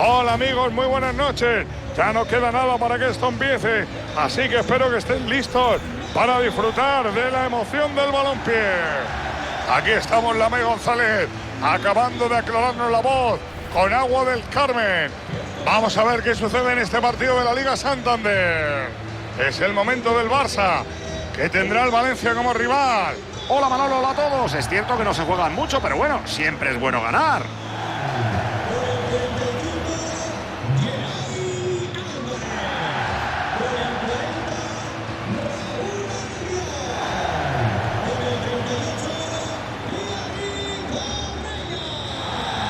Hola amigos, muy buenas noches. Ya no queda nada para que esto empiece, así que espero que estén listos para disfrutar de la emoción del balompié. Aquí estamos Lamé González, acabando de aclararnos la voz con agua del Carmen. Vamos a ver qué sucede en este partido de la Liga Santander. Es el momento del Barça, que tendrá el Valencia como rival. Hola Manolo, hola a todos. Es cierto que no se juegan mucho, pero bueno, siempre es bueno ganar.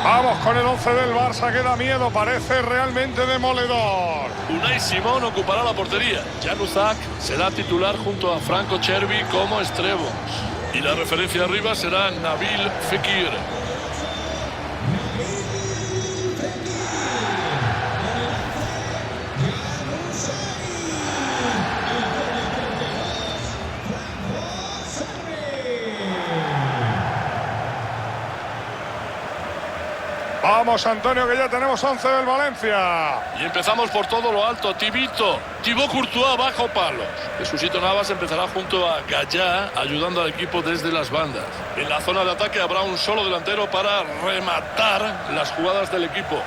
Vamos con el 11 del Barça, que da miedo, parece realmente demoledor. Unai Simón ocupará la portería. Jan Uzak será titular junto a Franco Cervi como extremos. Y la referencia arriba será Nabil Fekir. Vamos, Antonio, que ya tenemos 11 del Valencia. Y empezamos por todo lo alto. Thibaut Courtois bajo palos. Jesucito Navas empezará junto a Gallá, ayudando al equipo desde las bandas. En la zona de ataque habrá un solo delantero para rematar las jugadas del equipo.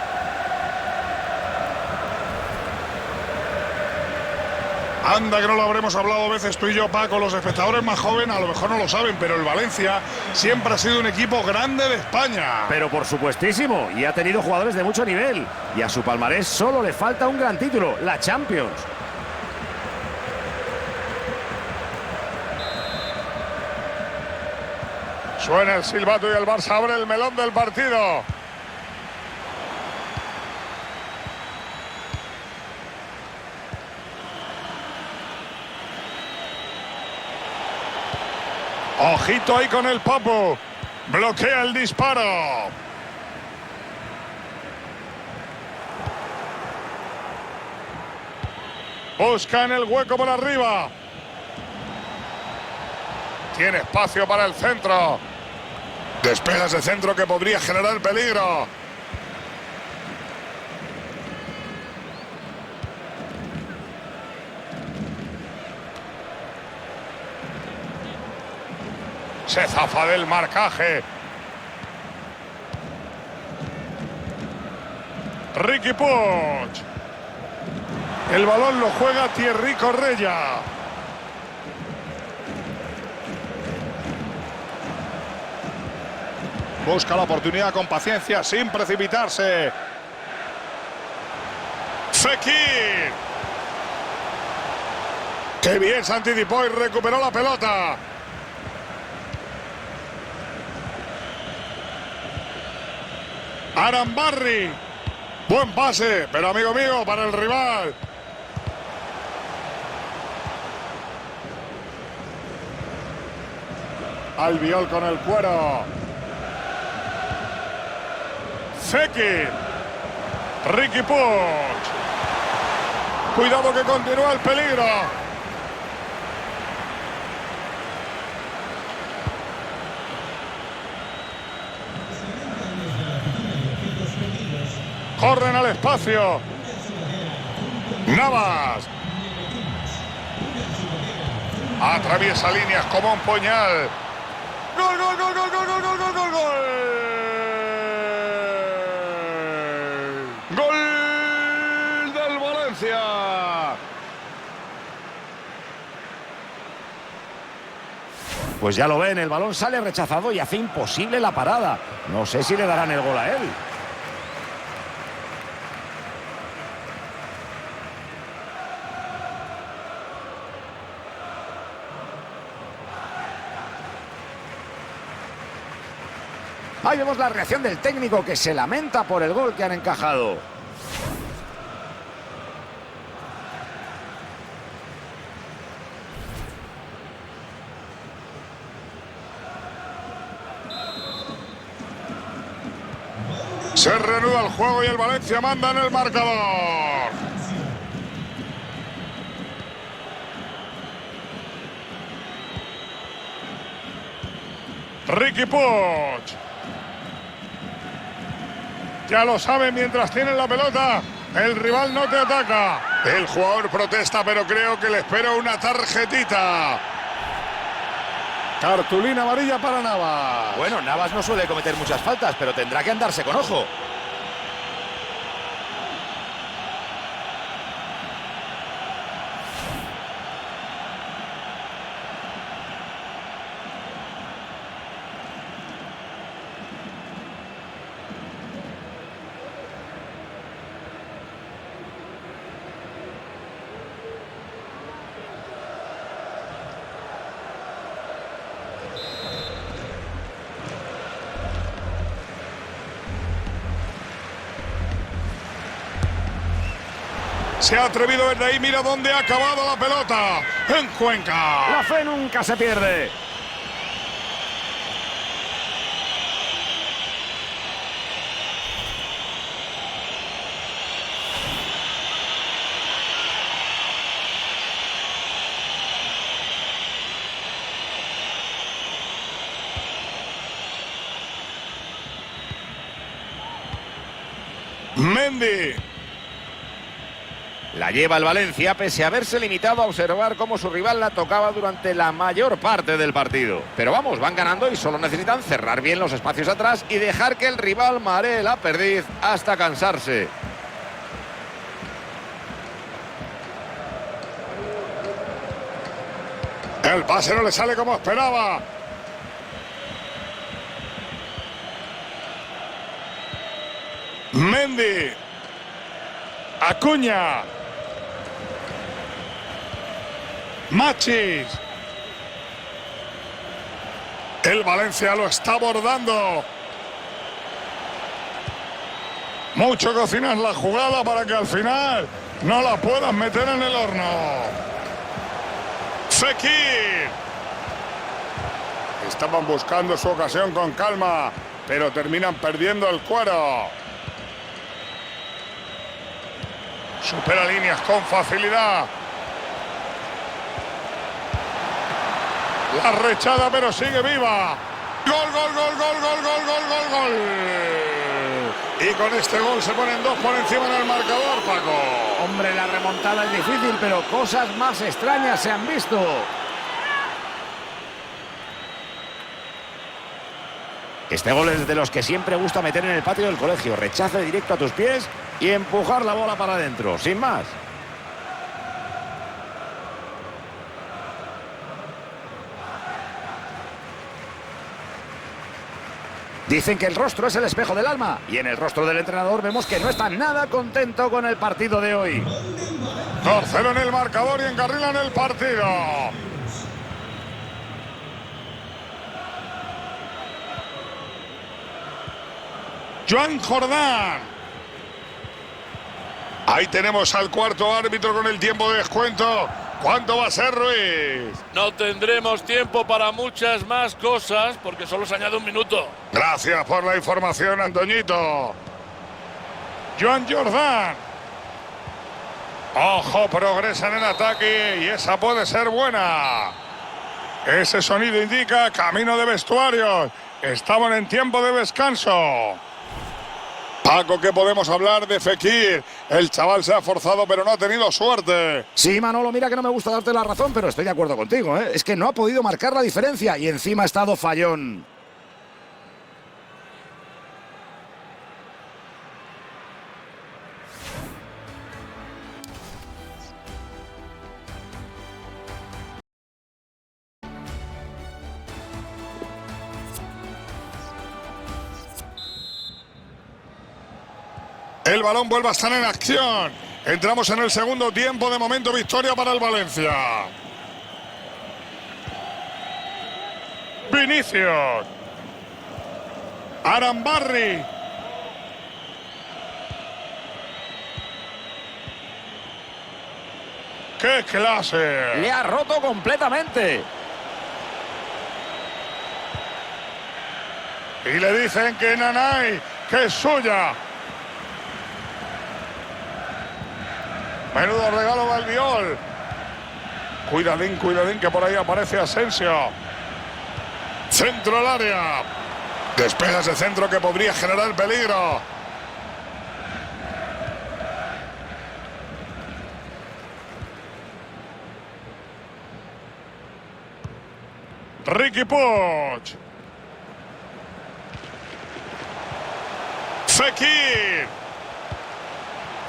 Anda, que no lo habremos hablado veces tú y yo, Paco. Los espectadores más jóvenes a lo mejor no lo saben, pero el Valencia siempre ha sido un equipo grande de España. Pero por supuestísimo, y ha tenido jugadores de mucho nivel. Y a su palmarés solo le falta un gran título, la Champions. Suena el silbato y el Barça abre el melón del partido. Ojito ahí con el Papu. Bloquea el disparo. Busca en el hueco por arriba. Tiene espacio para el centro. Despega ese centro que podría generar peligro. Se zafa del marcaje. Riqui Puig. El balón lo juega Thierry Correia. Busca la oportunidad con paciencia, sin precipitarse. Fekir. ¡Qué bien se anticipó y recuperó la pelota! Arambarri. Buen pase, pero amigo mío, para el rival. Albiol con el cuero. Fekir. Riqui Puig. Cuidado que continúa el peligro. Corren al espacio. Navas. Atraviesa líneas como un puñal. ¡Gol, gol, gol, gol, gol, gol, gol, gol, gol, gol! ¡Gol del Valencia! Pues ya lo ven, el balón sale rechazado y hace imposible la parada. No sé si le darán el gol a él. Ahí vemos la reacción del técnico, que se lamenta por el gol que han encajado. Se reanuda el juego y el Valencia manda en el marcador. Riqui Puig. Ya lo saben, mientras tienen la pelota, el rival no te ataca. El jugador protesta, pero creo que le espera una tarjetita. Cartulina amarilla para Navas. Bueno, Navas no suele cometer muchas faltas, pero tendrá que andarse con ojo. Se ha atrevido desde ahí, mira dónde ha acabado la pelota. En Cuenca. La fe nunca se pierde. Mendy. La lleva el Valencia pese a haberse limitado a observar cómo su rival la tocaba durante la mayor parte del partido. Pero vamos, van ganando y solo necesitan cerrar bien los espacios atrás y dejar que el rival maree la perdiz hasta cansarse. El pase no le sale como esperaba. Mendy. Acuña. Machis. El Valencia lo está abordando. Mucho cocinar la jugada para que al final no la puedan meter en el horno. Fekir. Estaban buscando su ocasión con calma, pero terminan perdiendo el cuero. Supera líneas con facilidad. La rechada, pero sigue viva. Gol, gol, gol, gol, gol, gol, gol, gol, gol. Y con este gol se ponen 2 por encima en el marcador, Paco. Hombre, la remontada es difícil, pero cosas más extrañas se han visto. Este gol es de los que siempre gusta meter en el patio del colegio. Rechace directo a tus pies y empujar la bola para adentro, sin más. Dicen que el rostro es el espejo del alma y en el rostro del entrenador vemos que no está nada contento con el partido de hoy. 2-0 en el marcador y encarrilan el partido. Joan Jordán. Ahí tenemos al cuarto árbitro con el tiempo de descuento. ¿Cuánto va a ser, Ruiz? No tendremos tiempo para muchas más cosas porque solo se añade un minuto. Gracias por la información, Antoñito. Joan Jordán. Ojo, progresan en ataque y esa puede ser buena. Ese sonido indica camino de vestuarios. Estamos en tiempo de descanso. Paco, ¿qué podemos hablar de Fekir? El chaval se ha forzado, pero no ha tenido suerte. Sí, Manolo, mira que no me gusta darte la razón, pero estoy de acuerdo contigo, ¿eh? Es que no ha podido marcar la diferencia y encima ha estado fallón. El balón vuelve a estar en acción. Entramos en el segundo tiempo. De momento, victoria para el Valencia. Vinicius. Arambarri. ¡Qué clase! Le ha roto completamente. Y le dicen que Nanay, que es suya. Menudo regalo de Albiol. Cuidadín, cuidadín, que por ahí aparece Asensio. Centro al área. Despega ese centro que podría generar peligro. Riqui Puig. Fekir.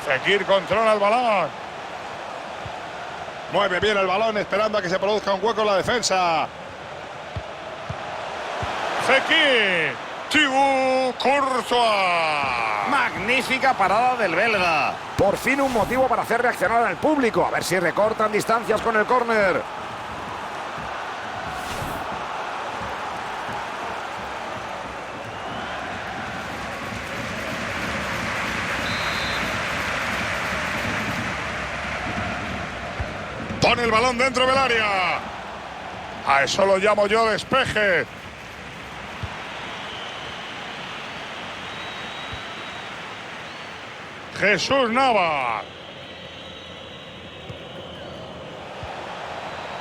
Fekir controla el balón. Mueve bien el balón esperando a que se produzca un hueco en la defensa. Fekir. Thibaut Courtois. Magnífica parada del belga. Por fin un motivo para hacer reaccionar al público. A ver si recortan distancias con el córner. Pone el balón dentro del área. A eso lo llamo yo despeje. Jesús Navas.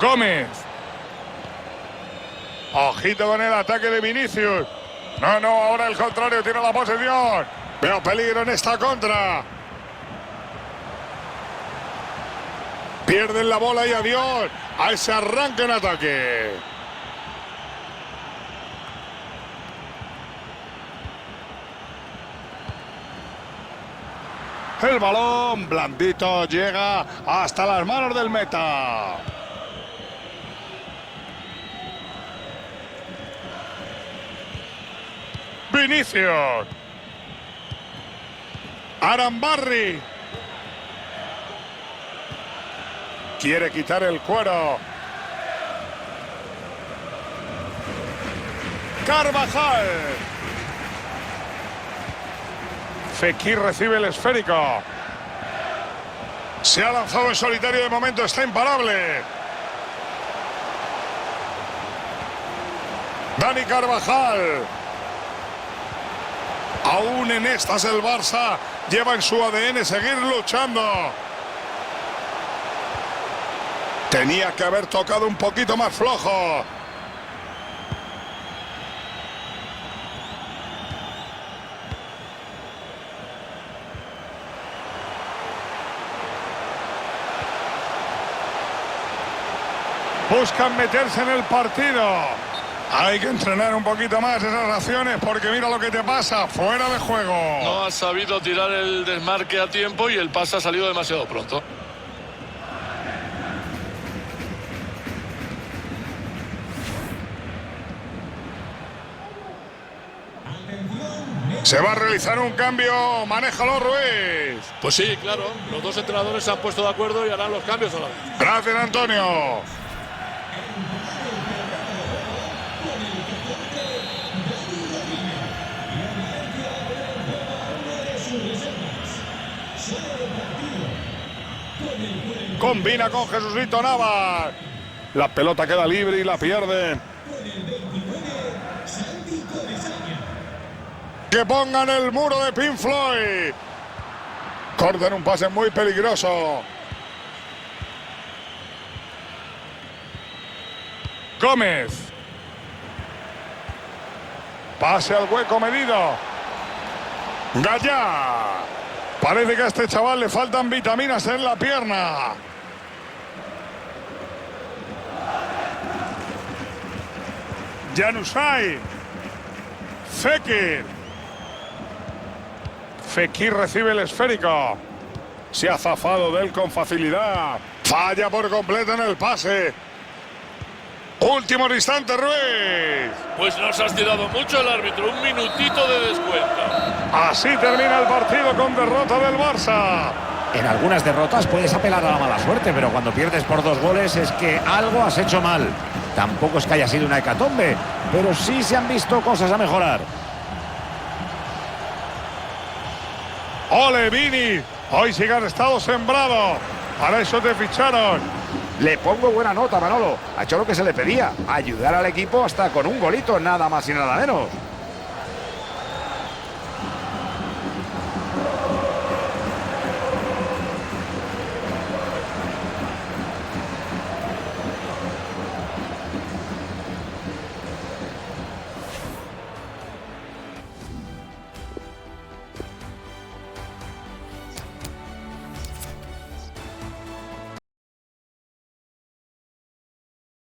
Gómez. Ojito con el ataque de Vinicius. No, ahora el contrario tiene la posesión. Veo peligro en esta contra. Pierden la bola y adiós a ese arranque en ataque. El balón blandito llega hasta las manos del meta. Vinicius. Arambarri. Quiere quitar el cuero. Carvajal. Fekir recibe el esférico. Se ha lanzado en solitario, de momento está imparable. Dani Carvajal. Aún en estas el Barça lleva en su ADN seguir luchando. Tenía que haber tocado un poquito más flojo. Buscan meterse en el partido. Hay que entrenar un poquito más esas acciones porque mira lo que te pasa, fuera de juego. No ha sabido tirar el desmarque a tiempo y el pase ha salido demasiado pronto. Se va a realizar un cambio, manéjalo Ruiz. Pues sí, claro, los dos entrenadores se han puesto de acuerdo y harán los cambios a la vez. Gracias, Antonio. Combina con Jesucito Navas. La pelota queda libre y la pierden. Que pongan el muro de Pink Floyd. Cortan un pase muy peligroso. Gómez. Pase al hueco medido. Gallá. Parece que a este chaval le faltan vitaminas en la pierna. Januzaj. Fekir. Fekir recibe el esférico. Se ha zafado de él con facilidad. Falla por completo en el pase. Último instante, Ruiz. Pues nos has tirado mucho el árbitro. Un minutito de descuento. Así termina el partido con derrota del Barça. En algunas derrotas puedes apelar a la mala suerte, pero cuando pierdes por 2 goles es que algo has hecho mal. Tampoco es que haya sido una hecatombe, pero sí se han visto cosas a mejorar. ¡Ole, Vini! Hoy sí que has estado sembrado. Para eso te ficharon. Le pongo buena nota, Manolo. Ha hecho lo que se le pedía. Ayudar al equipo hasta con un golito, nada más y nada menos.